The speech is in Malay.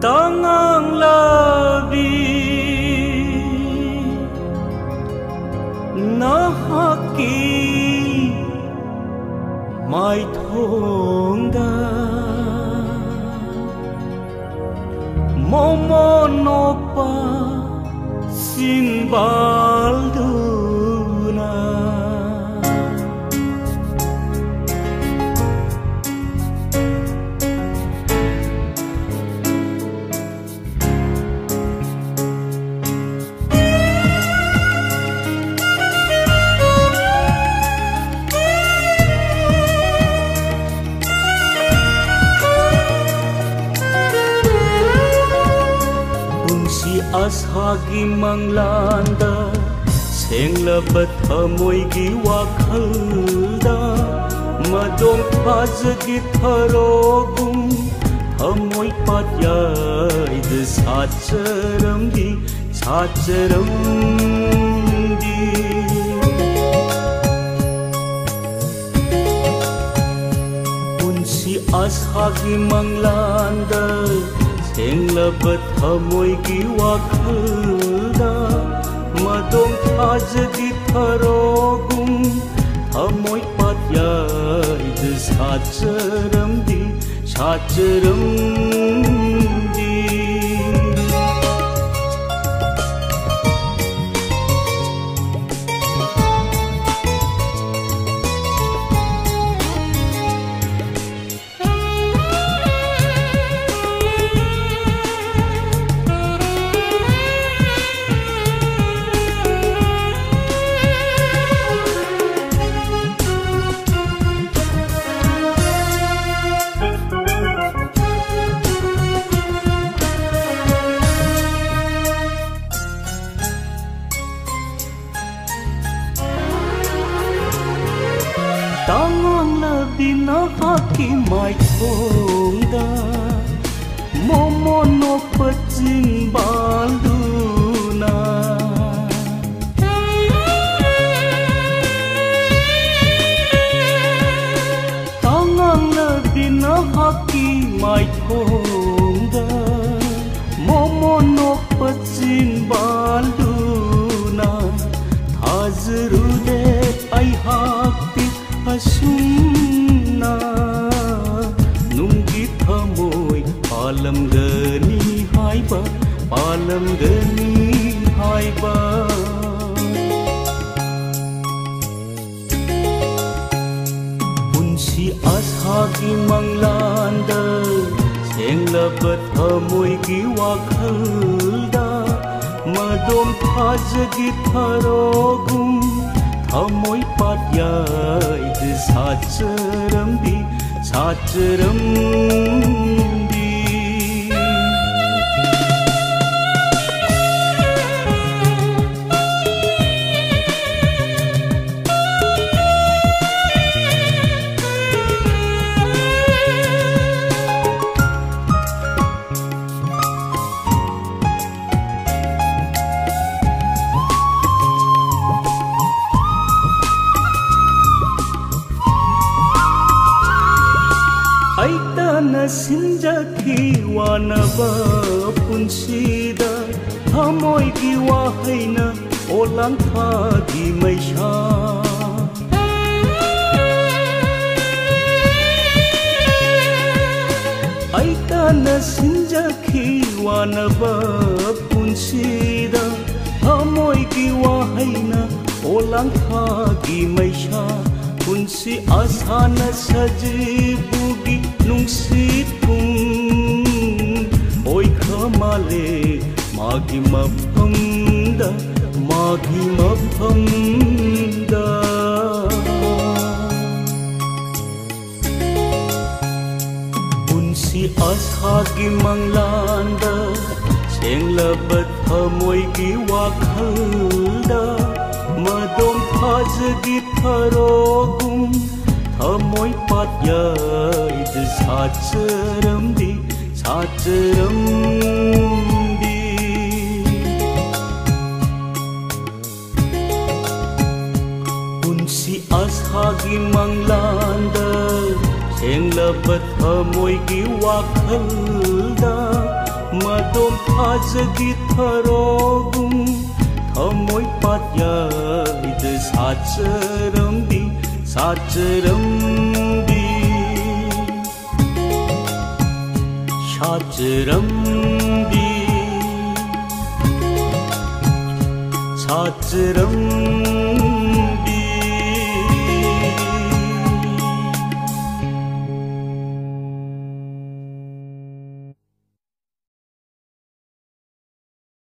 tangang labi nahaki mai thongda momonopa sinbalduna asagi manglanda senglaba thamoigi wakhalda madong phajagi tharogum thamoi patyai de sacharamdi punsi asagi manglanda senglaba thamoigi wakhalda madong phajagi tharogum thamoi patyai de sacharamdi tangang labi nahaki mai thongda momonopa sinbalduna tangang labi nahaki mai thongda momonopa sinbalduna thajrude ai hakti asumna nunggi thamoi palam gani haiba punsi asagi manglanda senglaba thamoigi wakhalda madom phajagi tharogum thamoi patyai de sacharamdi aitana sinjaki wanaba punsida thamoigi wahaina olang thagi maisha aitana sinjaki wanaba punsida thamoigi wahaina olang thagi maisha punsi asana sajibugi nungsit kum oi khamale magi maphamda punsi asagi manglanda senglaba thamoigi wakhalda madom phajagi tharogum thamoi patyai de sacharamdi punsi asagi manglanda senglaba thamoigi wakhalda madom thajagi tharogum thamoi patyai de sacharamdi sacharamdi sacharamdi sacharamdi